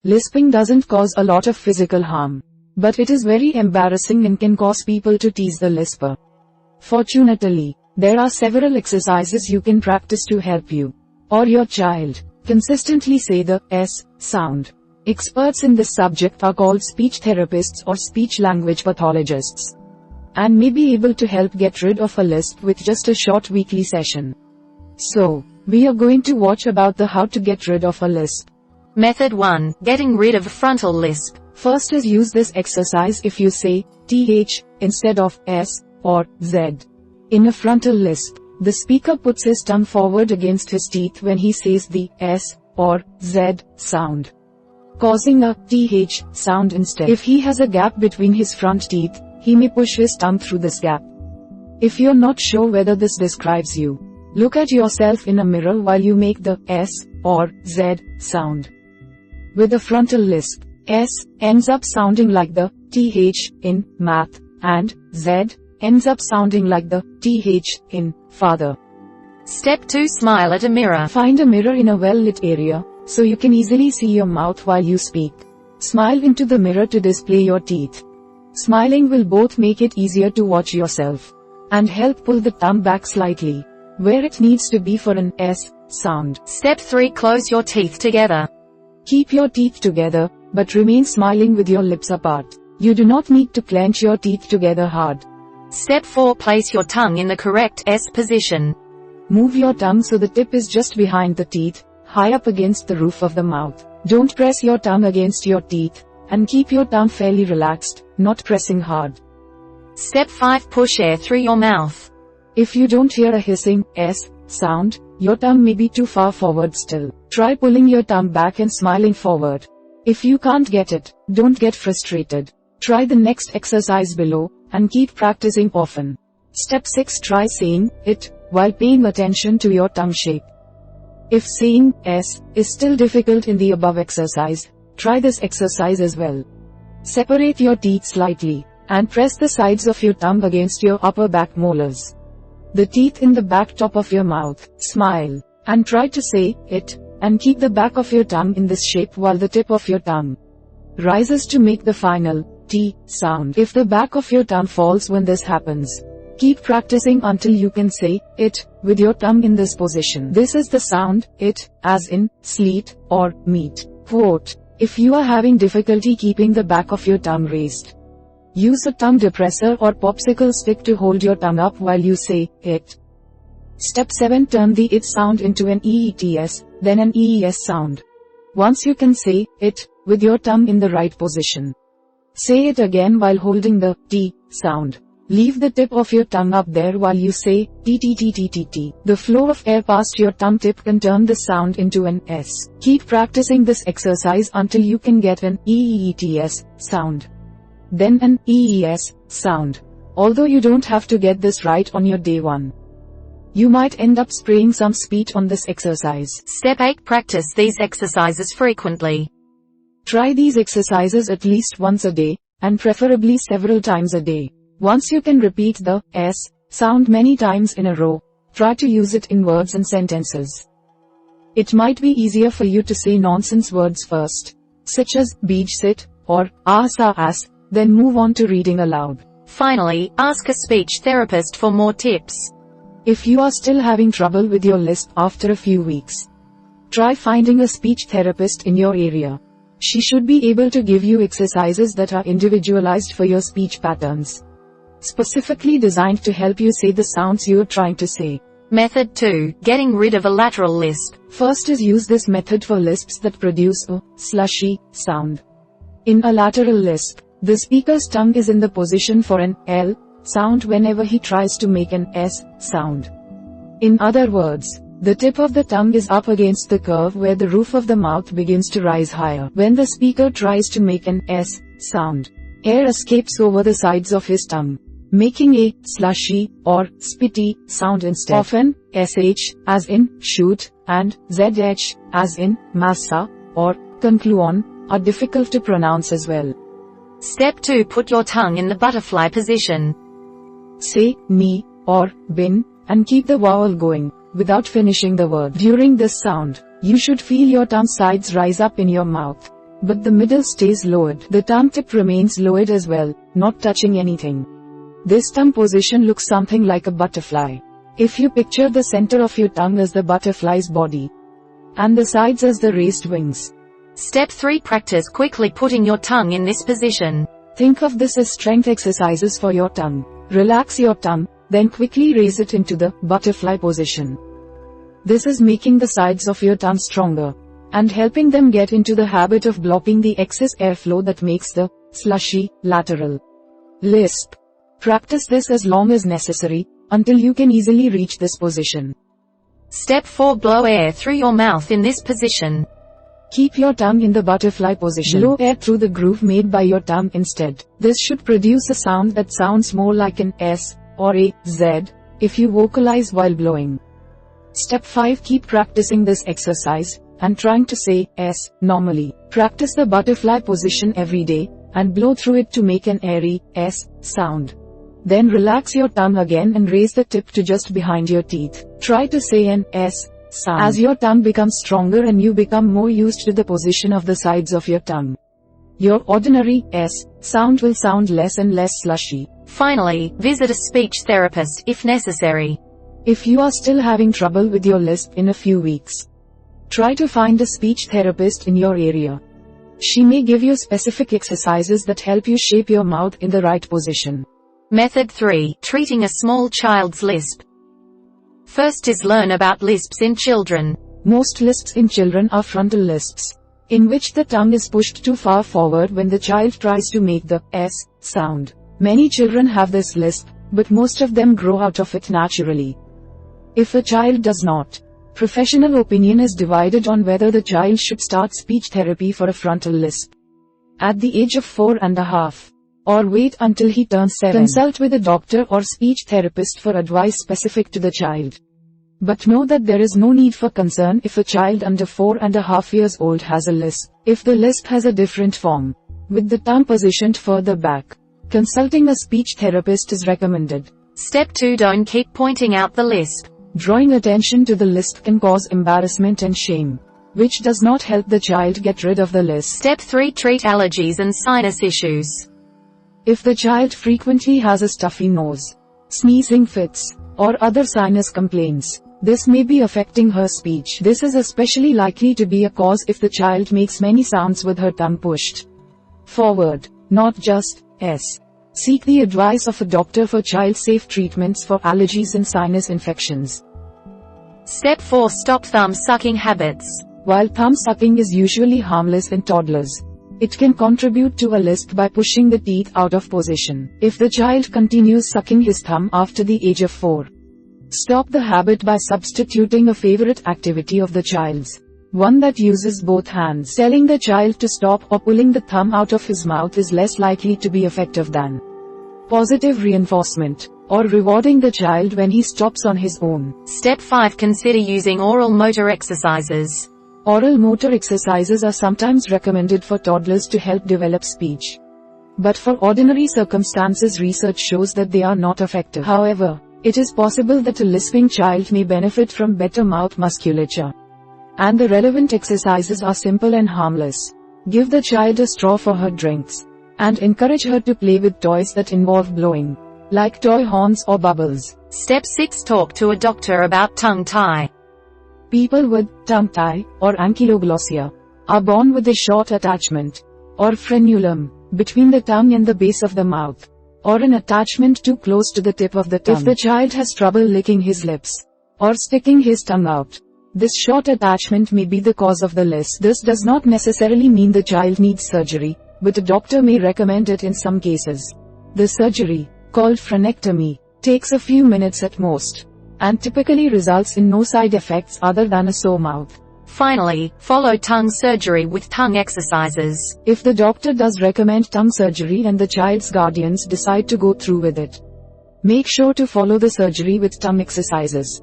Lisping doesn't cause a lot of physical harm, but it is very embarrassing and can cause people to tease the lisper. Fortunately, there are several exercises you can practice to help you or your child consistently say the S sound. Experts in this subject are called speech therapists or speech-language pathologists, and may be able to help get rid of a lisp with just a short weekly session. So, we are going to watch about the how to get rid of a lisp. Method 1. Getting rid of a frontal lisp. First is use this exercise if you say TH instead of S or Z. In a frontal lisp, the speaker puts his tongue forward against his teeth when he says the S or Z sound, causing a TH sound instead. If he has a gap between his front teeth, he may push his tongue through this gap. If you're not sure whether this describes you, look at yourself in a mirror while you make the S or Z sound. With a frontal lisp, S ends up sounding like the TH in math, and Z ends up sounding like the TH in father. Step 2. Smile at a mirror. Find a mirror in a well-lit area, so you can easily see your mouth while you speak. Smile into the mirror to display your teeth. Smiling will both make it easier to watch yourself, and help pull the tongue back slightly, where it needs to be for an S sound. Step 3. Close your teeth together. Keep your teeth together, but remain smiling with your lips apart. You do not need to clench your teeth together hard. Step 4. Place your tongue in the correct S position. Move your tongue so the tip is just behind the teeth, high up against the roof of the mouth. Don't press your tongue against your teeth, and keep your tongue fairly relaxed, not pressing hard. Step 5. Push air through your mouth. If you don't hear a hissing S sound, your tongue may be too far forward still. Try pulling your tongue back and smiling forward. If you can't get it, don't get frustrated. Try the next exercise below, and keep practicing often. Step 6. Try saying it while paying attention to your tongue shape. If saying S is still difficult in the above exercise, try this exercise as well. Separate your teeth slightly, and press the sides of your tongue against your upper back molars. The teeth in the back top of your mouth. Smile, and try to say it, and keep the back of your tongue in this shape while the tip of your tongue rises to make the final T sound. If the back of your tongue falls when this happens, keep practicing until you can say it with your tongue in this position. This is the sound it, as in sleet or meat. Quote: if you are having difficulty keeping the back of your tongue raised, use a tongue depressor or popsicle stick to hold your tongue up while you say it. Step 7. Turn the it sound into an EETS, then an EES sound. Once you can say it with your tongue in the right position, say it again while holding the T sound. Leave the tip of your tongue up there while you say T. The flow of air past your tongue tip can turn the sound into an S. Keep practicing this exercise until you can get an EETS sound, then an EES sound. Although you don't have to get this right on your day 1. You might end up spraying some speech on this exercise. Step 8. Practice these exercises frequently. Try these exercises at least once a day, and preferably several times a day. Once you can repeat the S sound many times in a row, try to use it in words and sentences. It might be easier for you to say nonsense words first, such as beach sit or ass, then move on to reading aloud. Finally, ask a speech therapist for more tips. If you are still having trouble with your lisp after a few weeks, try finding a speech therapist in your area. She should be able to give you exercises that are individualized for your speech patterns, specifically designed to help you say the sounds you are trying to say. Method 2. Getting rid of a lateral lisp. First is use this method for lisps that produce a slushy sound. In a lateral lisp, the speaker's tongue is in the position for an L sound whenever he tries to make an S sound. In other words, the tip of the tongue is up against the curve where the roof of the mouth begins to rise higher. When the speaker tries to make an S sound, air escapes over the sides of his tongue, making a slushy or spitty sound instead. Often, SH as in shoot and ZH as in massa or concluon are difficult to pronounce as well. Step 2. Put your tongue in the butterfly position. Say ni or bin and keep the vowel going without finishing the word. During this sound, you should feel your tongue sides rise up in your mouth. but the middle stays lowered. The tongue tip remains lowered as well, not touching anything. This tongue position looks something like a butterfly. If you picture the center of your tongue as the butterfly's body, and the sides as the raised wings. Step 3. Practice quickly putting your tongue in this position. Think of this as strength exercises for your tongue. Relax your tongue, then quickly raise it into the butterfly position. This is making the sides of your tongue stronger, and helping them get into the habit of blocking the excess airflow that makes the slushy, lateral lisp. Practice this as long as necessary, until you can easily reach this position. Step 4. Blow air through your mouth in this position. Keep your tongue in the butterfly position. Blow air through the groove made by your tongue instead. This should produce a sound that sounds more like an S or a Z if you vocalize while blowing. Step 5. Keep practicing this exercise and trying to say S normally. Practice the butterfly position every day and blow through it to make an airy S sound. Then relax your tongue again and raise the tip to just behind your teeth. Try to say an S sound as your tongue becomes stronger and you become more used to the position of the sides of your tongue. Your ordinary S sound will sound less and less slushy. Finally, visit a speech therapist if necessary. If you are still having trouble with your lisp in a few weeks, try to find a speech therapist in your area. She may give you specific exercises that help you shape your mouth in the right position. Method 3. Treating a small child's lisp. First is learn about lisps in children. Most lisps in children are frontal lisps, in which the tongue is pushed too far forward when the child tries to make the S sound. Many children have this lisp, but most of them grow out of it naturally. If a child does not, professional opinion is divided on whether the child should start speech therapy for a frontal lisp at the age of 4.5. or wait until he turns 7. Consult with a doctor or speech therapist for advice specific to the child. But know that there is no need for concern if a child under 4.5 years old has a lisp. If the lisp has a different form, with the tongue positioned further back, consulting a speech therapist is recommended. Step 2. Don't keep pointing out the lisp. Drawing attention to the lisp can cause embarrassment and shame, which does not help the child get rid of the lisp. Step 3. Treat allergies and sinus issues. If the child frequently has a stuffy nose, sneezing fits, or other sinus complaints, this may be affecting her speech. This is especially likely to be a cause if the child makes many sounds with her tongue pushed forward, not just S. Seek the advice of a doctor for child-safe treatments for allergies and sinus infections. Step 4. Stop thumb sucking habits. While thumb sucking is usually harmless in toddlers, it can contribute to a lisp by pushing the teeth out of position. If the child continues sucking his thumb after the age of 4, stop the habit by substituting a favorite activity of the child's, one that uses both hands. Telling the child to stop or pulling the thumb out of his mouth is less likely to be effective than positive reinforcement, or rewarding the child when he stops on his own. Step 5. Consider using oral motor exercises. Oral motor exercises are sometimes recommended for toddlers to help develop speech. But for ordinary circumstances, research shows that they are not effective. However, it is possible that a lisping child may benefit from better mouth musculature. And the relevant exercises are simple and harmless. Give the child a straw for her drinks, and encourage her to play with toys that involve blowing, like toy horns or bubbles. Step 6. Talk to a doctor about tongue tie. People with tongue tie, or ankyloglossia, are born with a short attachment, or frenulum, between the tongue and the base of the mouth, or an attachment too close to the tip of the tongue. If the child has trouble licking his lips, or sticking his tongue out, this short attachment may be the cause of the lisp. This does not necessarily mean the child needs surgery, but a doctor may recommend it in some cases. The surgery, called frenectomy, takes a few minutes at most, and typically results in no side effects other than a sore mouth. Finally, follow tongue surgery with tongue exercises. If the doctor does recommend tongue surgery and the child's guardians decide to go through with it, make sure to follow the surgery with tongue exercises.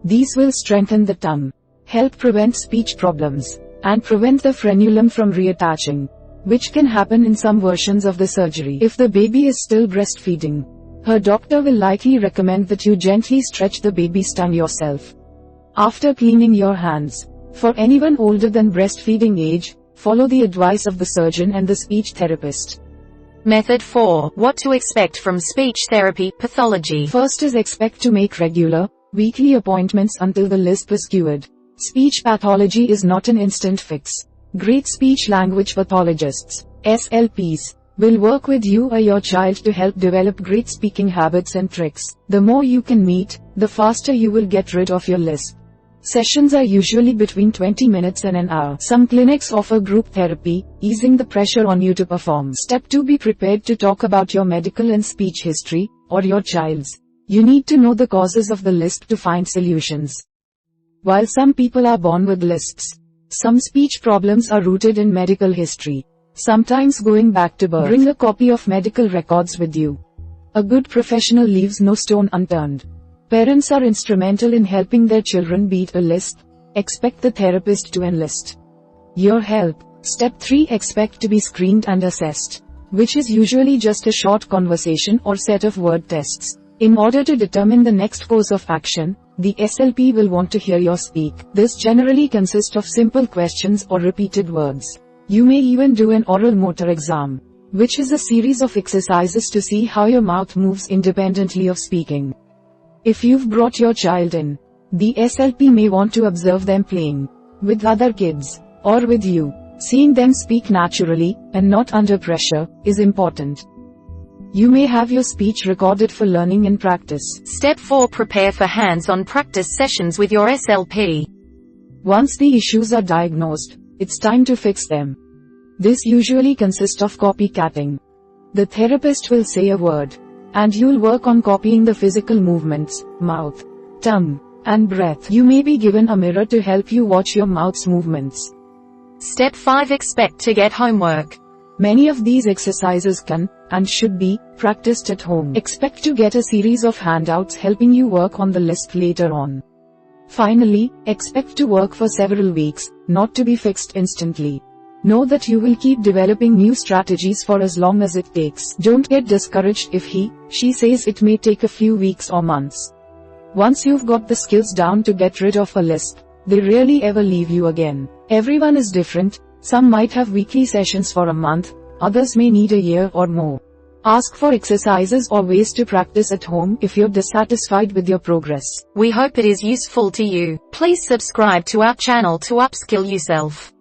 These will strengthen the tongue, help prevent speech problems, and prevent the frenulum from reattaching, which can happen in some versions of the surgery. If the baby is still breastfeeding, her doctor will likely recommend that you gently stretch the baby's tongue yourself. After cleaning your hands, for anyone older than breastfeeding age, Follow the advice of the surgeon and the speech therapist. Method 4. What to expect from speech therapy pathology. First is expect to make regular, weekly appointments until the lisp is cured. Speech pathology is not an instant fix. Great speech language pathologists, SLPs, will work with you or your child to help develop great speaking habits and tricks. The more you can meet, the faster you will get rid of your lisp. Sessions are usually between 20 minutes and an hour. Some clinics offer group therapy, easing the pressure on you to perform. Step 2. Be prepared to talk about your medical and speech history, or your child's. You need to know the causes of the lisp to find solutions. While some people are born with lisps, some speech problems are rooted in medical history, sometimes going back to birth. Bring a copy of medical records with you. A good professional leaves no stone unturned. Parents are instrumental in helping their children beat a lisp. Expect the therapist to enlist your help. Step 3. Expect to be screened and assessed, which is usually just a short conversation or set of word tests. In order to determine the next course of action, the SLP will want to hear your speak. This generally consists of simple questions or repeated words. You may even do an oral motor exam, which is a series of exercises to see how your mouth moves independently of speaking. If you've brought your child in, the SLP may want to observe them playing with other kids, or with you. Seeing them speak naturally, and not under pressure, is important. You may have your speech recorded for learning and practice. Step 4. Prepare for hands-on practice sessions with your SLP. Once the issues are diagnosed, it's time to fix them. This usually consists of copycatting. The therapist will say a word, and you'll work on copying the physical movements, mouth, tongue, and breath. You may be given a mirror to help you watch your mouth's movements. Step 5. Expect to get homework. Many of these exercises can, and should be, practiced at home. Expect to get a series of handouts helping you work on the lisp later on. Finally, expect to work for several weeks, not to be fixed instantly. Know that you will keep developing new strategies for as long as it takes. Don't get discouraged if she says it may take a few weeks or months. Once you've got the skills down to get rid of a lisp, they rarely ever leave you again. Everyone is different. Some might have weekly sessions for a month, others may need a year or more. Ask for exercises or ways to practice at home if you're dissatisfied with your progress. We hope it is useful to you. Please subscribe to our channel to upskill yourself.